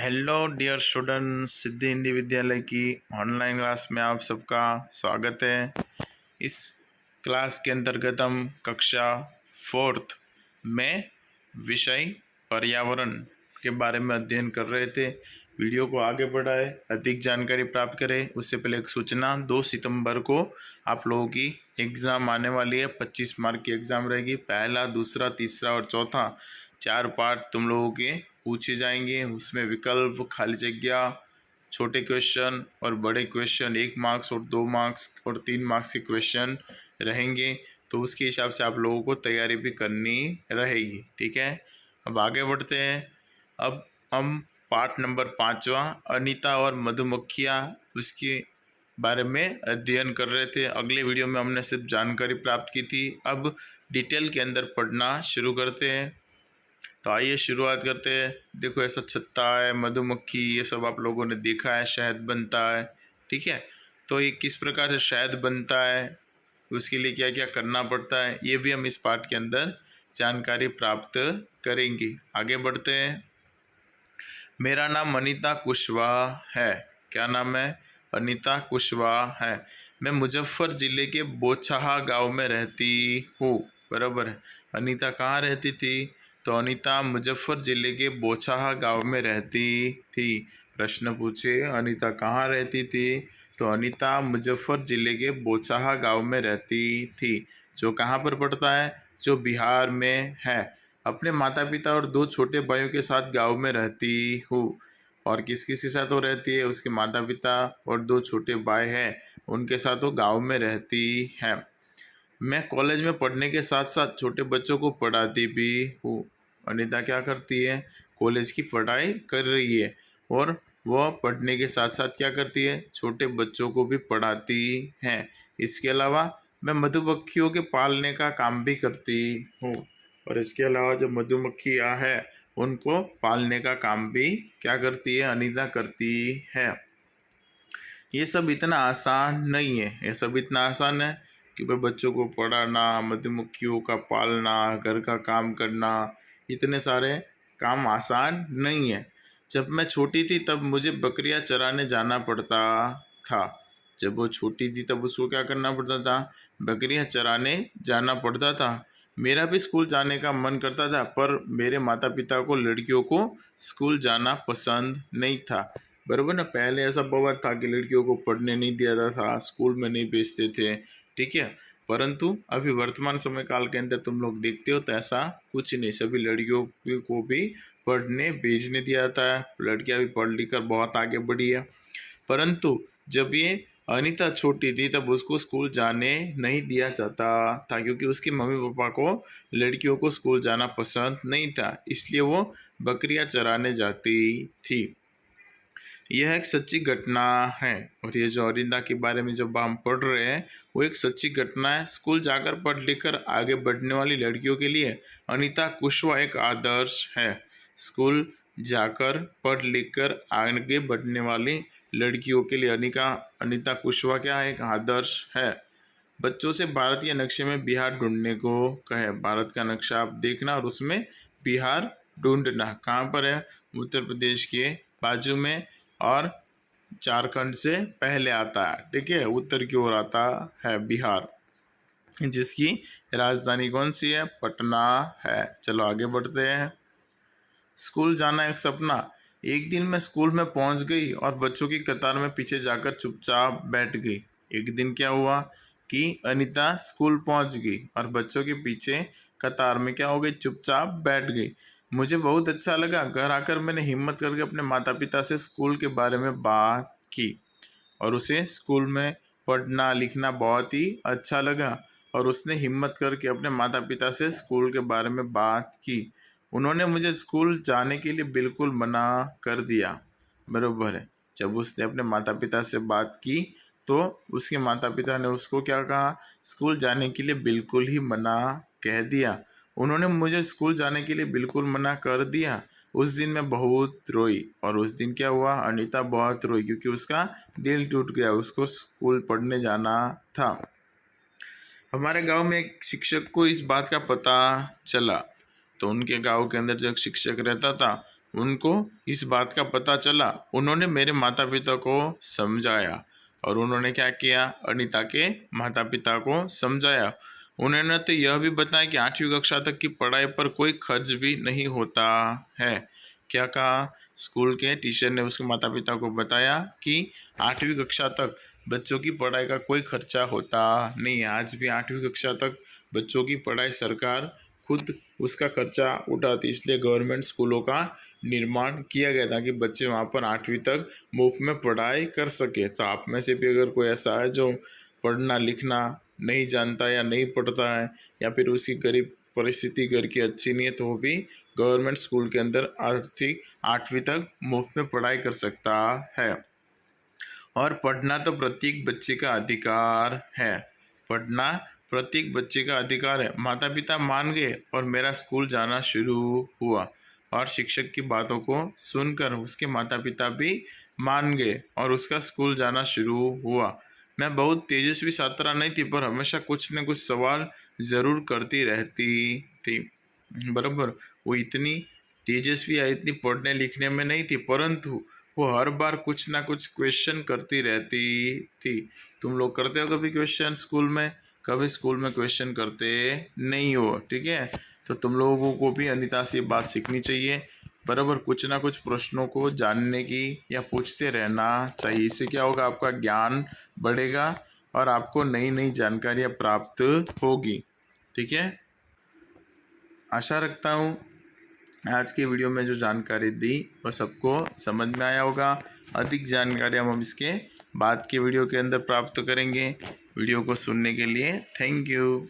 Hello dear students, सिद्धि हिंदी विद्यालय की online class में आप सबका स्वागत है। इस क्लास के अंतर्गत हम कक्षा 4th में विषय पर्यावरण के बारे में अध्ययन कर रहे थे। वीडियो को आगे बढ़ाए, अधिक जानकारी प्राप्त करें उससे पहले एक सूचना, 2 सितंबर को आप लोगों की एग्ज़ाम आने वाली है। 25 मार्क की एग्ज़ाम रहेगी। पहला, दूसरा, तीसरा और चौथा 4 पार्ट तुम लोगों के पूछे जाएंगे। उसमें विकल्प, खाली जगह, छोटे क्वेश्चन और बड़े क्वेश्चन, 1 मार्क्स और 2 मार्क्स और 3 मार्क्स के क्वेश्चन रहेंगे। तो उसके हिसाब से आप लोगों को तैयारी भी करनी रहेगी। ठीक है, अब आगे बढ़ते हैं। अब हम पाठ नंबर 5वां अनीता और मधुमक्खियाँ, उसके बारे में अध्ययन कर रहे थे। अगले वीडियो में हमने सिर्फ जानकारी प्राप्त की थी। अब डिटेल के अंदर पढ़ना शुरू करते हैं। तो आइए शुरुआत करते हैं। देखो, ऐसा छत्ता है, मधुमक्खी, ये सब आप लोगों ने देखा है, शहद बनता है। ठीक है, तो ये किस प्रकार से शहद बनता है, उसके लिए क्या क्या करना पड़ता है, ये भी हम इस पाठ के अंदर जानकारी प्राप्त करेंगे। आगे बढ़ते हैं। मेरा नाम अनीता कुशवाहा है। क्या नाम है? अनीता कुशवाहा है। मैं मुजफ्फर ज़िले के बोछाहा गांव में रहती हूँ। बराबर है। अनीता कहाँ रहती थी? तो अनीता मुजफ्फर ज़िले के बोछाहा गांव में रहती थी। प्रश्न पूछे, अनीता कहाँ रहती थी? तो अनीता मुजफ्फर ज़िले के बोछाहा गांव में रहती थी, जो कहाँ पर पड़ता है? जो बिहार में है। अपने माता पिता और 2 छोटे भाइयों के साथ गांव में रहती हूँ। और किस किस के साथ वो रहती है? उसके माता पिता और 2 छोटे भाई हैं, उनके साथ वो गांव में रहती है। मैं कॉलेज में पढ़ने के साथ साथ छोटे बच्चों को पढ़ाती भी हूँ। अनीता क्या करती है? कॉलेज की पढ़ाई कर रही है और वह पढ़ने के साथ साथ क्या करती है? छोटे बच्चों को भी पढ़ाती है। इसके अलावा मैं मधुमक्खियों के पालने का काम भी करती हूँ। और इसके अलावा जो मधुमक्खियाँ हैं, उनको पालने का काम भी क्या करती है? अनीता करती है। ये सब इतना आसान नहीं है। ये सब इतना आसान है कि भाई बच्चों को पढ़ाना, मधुमक्खियों का पालना, घर का काम करना, इतने सारे काम आसान नहीं है। जब मैं छोटी थी तब मुझे बकरियां चराने जाना पड़ता था। जब वो छोटी थी तब उसको क्या करना पड़ता था? बकरियां चराने जाना पड़ता था। मेरा भी स्कूल जाने का मन करता था, पर मेरे माता पिता को लड़कियों को स्कूल जाना पसंद नहीं था। बराबर ना। पहले ऐसा बहुत था कि लड़कियों को पढ़ने नहीं दिया जाता था, स्कूल में नहीं भेजते थे। ठीक है, परंतु अभी वर्तमान समय काल के अंदर तुम लोग देखते हो तो ऐसा कुछ नहीं। सभी लड़कियों को भी पढ़ने भेजने दिया जाता है। लड़कियां भी पढ़ लिख कर बहुत आगे बढ़ी है। परंतु जब ये अनीता छोटी थी तब उसको स्कूल जाने नहीं दिया जाता था, क्योंकि उसके मम्मी पापा को लड़कियों को स्कूल जाना पसंद नहीं था, इसलिए वो बकरियां चराने जाती थी। यह एक सच्ची घटना है। और ये जो अरिंदा के बारे में जो हम पढ़ रहे हैं, वो एक सच्ची घटना है। स्कूल जाकर पढ़ लिखकर आगे बढ़ने वाली लड़कियों के लिए अनीता कुशवाहा एक आदर्श है। स्कूल जाकर पढ़ लिखकर आगे बढ़ने वाली लड़कियों के लिए अनीता कुशवाहा क्या है? एक आदर्श है। बच्चों से भारतीय नक्शे में बिहार ढूंढने को कहे। भारत का नक्शा आप देखना और उसमें बिहार ढूंढना। कहाँ पर है? उत्तर प्रदेश के बाजू में और झारखंड से पहले आता है। ठीक है, उत्तर की ओर आता है बिहार, जिसकी राजधानी कौन सी है? पटना है। चलो आगे बढ़ते हैं। स्कूल जाना एक सपना। एक दिन मैं स्कूल में पहुंच गई और बच्चों की कतार में पीछे जाकर चुपचाप बैठ गई। एक दिन क्या हुआ कि अनीता स्कूल पहुंच गई और बच्चों के पीछे कतार में क्या हो गई? चुपचाप बैठ गई। मुझे बहुत अच्छा लगा। घर आकर मैंने हिम्मत करके अपने माता पिता से स्कूल के बारे में बात की और उसे स्कूल में पढ़ना लिखना बहुत ही अच्छा लगा। और उसने हिम्मत करके अपने माता पिता से स्कूल के बारे में बात की। उन्होंने मुझे स्कूल जाने के लिए बिल्कुल मना कर दिया। बराबर है। जब उसने अपने माता पिता से बात की तो उसके माता पिता ने उसको क्या कहा? स्कूल जाने के लिए बिल्कुल ही मना कह दिया। उन्होंने मुझे स्कूल जाने के लिए बिल्कुल मना कर दिया। उस दिन मैं बहुत रोई। और उस दिन क्या हुआ? अनीता बहुत रोई, क्योंकि उसका दिल टूट गया, उसको स्कूल पढ़ने जाना था। हमारे गांव में एक शिक्षक को इस बात का पता चला, तो उनके गांव के अंदर जो एक शिक्षक रहता था उनको इस बात का पता चला, उन्होंने मेरे माता पिता को समझाया और उन्होंने क्या किया, अनीता के माता पिता को समझाया। उन्होंने तो यह भी बताया कि 8वीं कक्षा तक की पढ़ाई पर कोई खर्च भी नहीं होता है। क्या कहा, स्कूल के टीचर ने उसके माता पिता को बताया कि 8वीं कक्षा तक बच्चों की पढ़ाई का कोई खर्चा होता नहीं है। आज भी 8वीं कक्षा तक बच्चों की पढ़ाई सरकार खुद उसका खर्चा उठाती, इसलिए गवर्नमेंट स्कूलों का निर्माण किया गया ताकि बच्चे वहाँ पर 8वीं तक मुफ्त में पढ़ाई कर सके। तो आप में से भी अगर कोई ऐसा है जो पढ़ना लिखना नहीं जानता या नहीं पढ़ता है, या फिर उसकी गरीब परिस्थिति घर की अच्छी नहीं है, तो वो भी गवर्नमेंट स्कूल के अंदर आर्थिक 8वीं तक मुफ्त में पढ़ाई कर सकता है। और पढ़ना तो प्रत्येक बच्चे का अधिकार है। पढ़ना प्रत्येक बच्चे का अधिकार है। माता पिता मान गए और मेरा स्कूल जाना शुरू हुआ, और शिक्षक की बातों को सुनकर उसके माता पिता भी मान गए और उसका स्कूल जाना शुरू हुआ। मैं बहुत तेजस्वी छात्रा नहीं थी, पर हमेशा कुछ न कुछ सवाल ज़रूर करती रहती थी। बराबर, वो इतनी तेजस्वी या इतनी पढ़ने लिखने में नहीं थी, परंतु वो हर बार कुछ ना कुछ क्वेश्चन करती रहती थी। तुम लोग करते हो कभी क्वेश्चन स्कूल में? कभी स्कूल में क्वेश्चन करते नहीं हो, ठीक है? तो तुम लोगों को भी अनीता से बात सीखनी चाहिए। बराबर, कुछ ना कुछ प्रश्नों को जानने की या पूछते रहना चाहिए। इससे क्या होगा, आपका ज्ञान बढ़ेगा और आपको नई नई जानकारियाँ प्राप्त होगी, ठीक है? आशा रखता हूँ आज की वीडियो में जो जानकारी दी वह सबको समझ में आया होगा। अधिक जानकारी हम इसके बाद के वीडियो के अंदर प्राप्त करेंगे। वीडियो को सुनने के लिए थैंक यू।